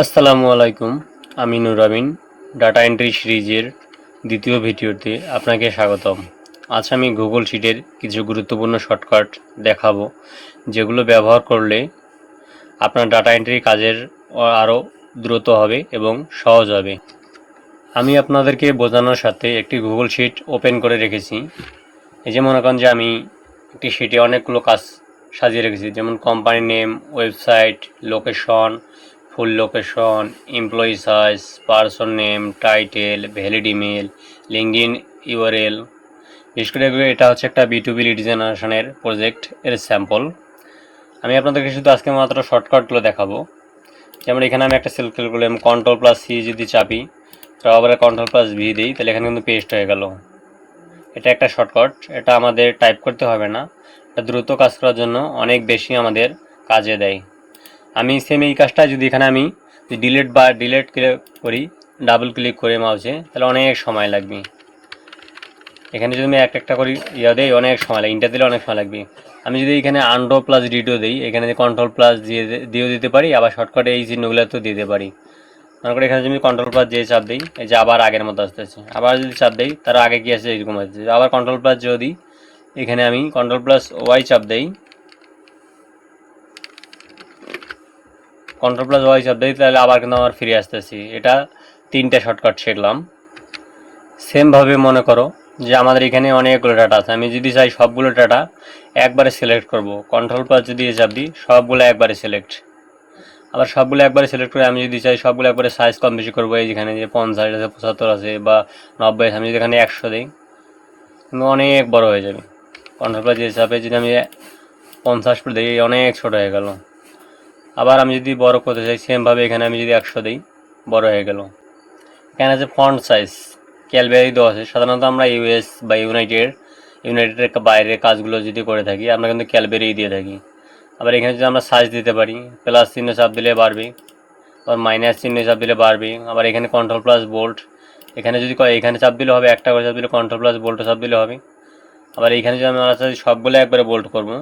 আসসালামু আলাইকুম, আমি নুর আমিন। ডাটা এন্ট্রি সিরিজের দ্বিতীয় ভিডিওতে আপনাকে স্বাগতম। আজ আমি গুগল শিটের কিছু গুরুত্বপূর্ণ শর্টকাট দেখাবো, যেগুলো ব্যবহার করলে আপনার ডাটা এন্ট্রি কাজের আরও দ্রুত হবে এবং সহজ হবে। আমি আপনাদেরকে বোঝানোর সাথে একটি গুগল শিট ওপেন করে রেখেছি। এই যে মনে করেন যে আমি একটি শিটে অনেকগুলো কাজ সাজিয়ে রেখেছি, যেমন company name, website, location, full location, employee size, person name, title, valid email, LinkedIn URL. বিশেষ করে এটা হচ্ছে একটা B2B লিড জেনারেশনের প্রজেক্ট এর স্যাম্পল। আমি আপনাদেরকে শুধু আজকে মাত্র শর্টকাটগুলো দেখাবো। যেমন এখানে আমি একটা সিলেক্ট করলাম, Ctrl+C যদি চাপি, তারপরে Ctrl+V দিই, তাহলে এখানে কিন্তু পেস্ট হয়ে গেল। এটা একটা শর্টকাট, এটা আমাদের টাইপ করতে হবে না। এটা দ্রুত কাজ করার জন্য অনেক বেশি আমাদের কাজে দেয়। আমি সেম এই কাজটা যদি এখানে আমি ডিলেট করি, ডাবল ক্লিক করে মাউসে, তাহলে অনেক সময় লাগবে। এখানে যদি আমি একটা করি দেই, অনেক সময় লাগে। ইন্টার দিলে অনেক সময় লাগবে। আমি যদি এখানে Ctrl+D দিই, এখানে Ctrl+ দিয়েও দিতে পারি, আবার শর্টকাটে এই চিহ্নগুলো তো দিতে পারি। মনে করি এখানে যদি Ctrl+J চাপ দিই, এই যে আবার আগের মতো আসতেছে। আবার যদি চাপ দিই, তার আগে কি আছে এরকম আসছে। আবার Ctrl+J দিই, এখানে আমি Ctrl+Y চাপ দিই, Ctrl+Y চাপ দিই, তাহলে আবার কিন্তু আমার ফিরে আসতেছি। এটা 3টে শর্টকাট শিখলাম। সেমভাবে মনে করো যে আমাদের এখানে অনেকগুলো ডাটা আছে, আমি যদি চাই সবগুলো ডাটা একবারে সিলেক্ট করব, Ctrl+ যদি চাপ দিই, সবগুলো একবারে সিলেক্ট। আবার সবগুলো একবারে সিলেক্ট করে আমি যদি চাই সবগুলো একবারে সাইজ কম বেশি করবো, এই যেখানে যে 50 আছে, 75 আছে বা 90 আছে, আমি যদি এখানে 100 দিই, কিন্তু অনেক বড় হয়ে যাবে। Ctrl+ চাপে যদি আমি 50 করে দিই, অনেক ছোট হয়ে গেল। আবার আমি যদি বড় করতে চাই, সেমভাবে এখানে আমি যদি 100 দিই, বড় হয়ে গেল। এখানে আছে ফন্ট সাইজ, ক্যালবেরি দেওয়া আছে। সাধারণত আমরা ইউএস বা ইউনাইটেডের বাইরের কাজগুলো যদি করে থাকি, আমরা কিন্তু ক্যালবেরি দিয়ে থাকি। আবার এখানে যদি আমরা সাইজ দিতে পারি, প্লাস চিহ্ন চাপ দিলে বাড়বে, আবার মাইনাস চিহ্ন চাপ দিলে বাড়বে। আবার এখানে Ctrl+Bold, এখানে যদি এখানে চাপ দিলে হবে, একটা করে চাপ দিলে Ctrl+Bold চাপ দিলে হবে। আবার এখানে যদি আমরা সবগুলো একবারে বোল্ড করবো,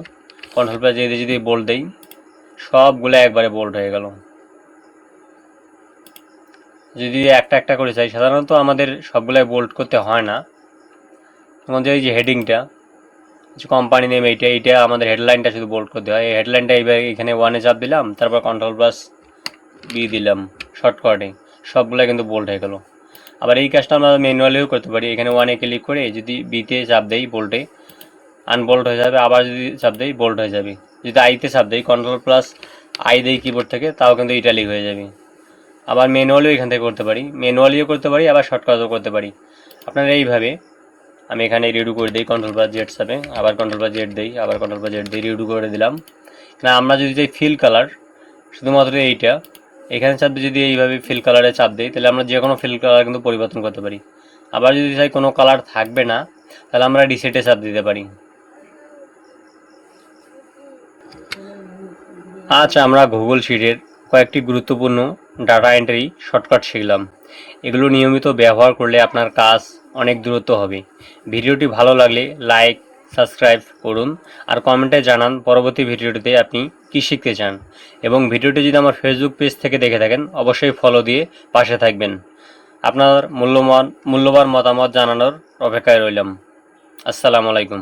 Ctrl+J দিয়ে যদি বোল্ড দেই, সবগুলো একবারে বোল্ড হয়ে গেল। যদি একটা একটা করে চাই, সাধারণত আমাদের সবগুলাই বোল্ড করতে হয় না। আমাদের এই যে হেডিংটা, কোম্পানি নেম, এইটা আমাদের হেডলাইনটা শুধু বোল্ড করতে হয়। এই হেডলাইনটা এইবার এখানে 1-এ চাপ দিলাম, তারপর Ctrl+B দিলাম, শর্টকাটে সবগুলো কিন্তু বোল্ড হয়ে গেল। আবার এই কাজটা আমরা ম্যানুয়ালিও করতে পারি। এখানে 1-এ ক্লিক করে যদি বিতে চাপ দেই, বোল্ডে আনবোল্ড হয়ে যাবে। আবার যদি চাপ দেই, বোল্ড হয়ে যাবে। যদি আইতে চাপ দেই, Ctrl+I দেই কিবোর্ড থেকে, তাও কিন্তু ইটালিক হয়ে যাবে। আবার ম্যানুয়ালিও এখান থেকে করতে পারি, আবার শর্টকাটও করতে পারি। আপনারা এইভাবে, আমি এখানে রিডু করে দিই Ctrl+Z চাপে, আবার Ctrl+Z দিই, আবার Ctrl+Z দিই, রিডু করে দিলাম। না আমরা যদি চাই ফিল কালার, শুধুমাত্র এইটা এখানে চাপ দিয়ে যদি এইভাবে ফিল কালারে চাপ দিই, তাহলে আমরা যে কোনো ফিল কালার কিন্তু পরিবর্তন করতে পারি। আবার যদি চাই কোনো কালার থাকবে না, তাহলে আমরা রিসেটে চাপ দিতে পারি। আজ আমরা গুগল শিটের কয়েকটি গুরুত্বপূর্ণ ডাটা এন্ট্রি শর্টকাট শিখলাম। এগুলো নিয়মিত ব্যবহার করলে আপনার কাজ অনেক দ্রুত হবে। ভিডিওটি ভালো লাগলে লাইক, সাবস্ক্রাইব করুন, আর কমেন্টে জানান পরবর্তী ভিডিওটিতে আপনি কী শিখতে চান। এবং ভিডিওটি যদি আমার ফেসবুক পেজ থেকে দেখে থাকেন, অবশ্যই ফলো দিয়ে পাশে থাকবেন। আপনার মূল্যবান মতামত জানানোর অপেক্ষায় রইলাম। আসসালামু আলাইকুম।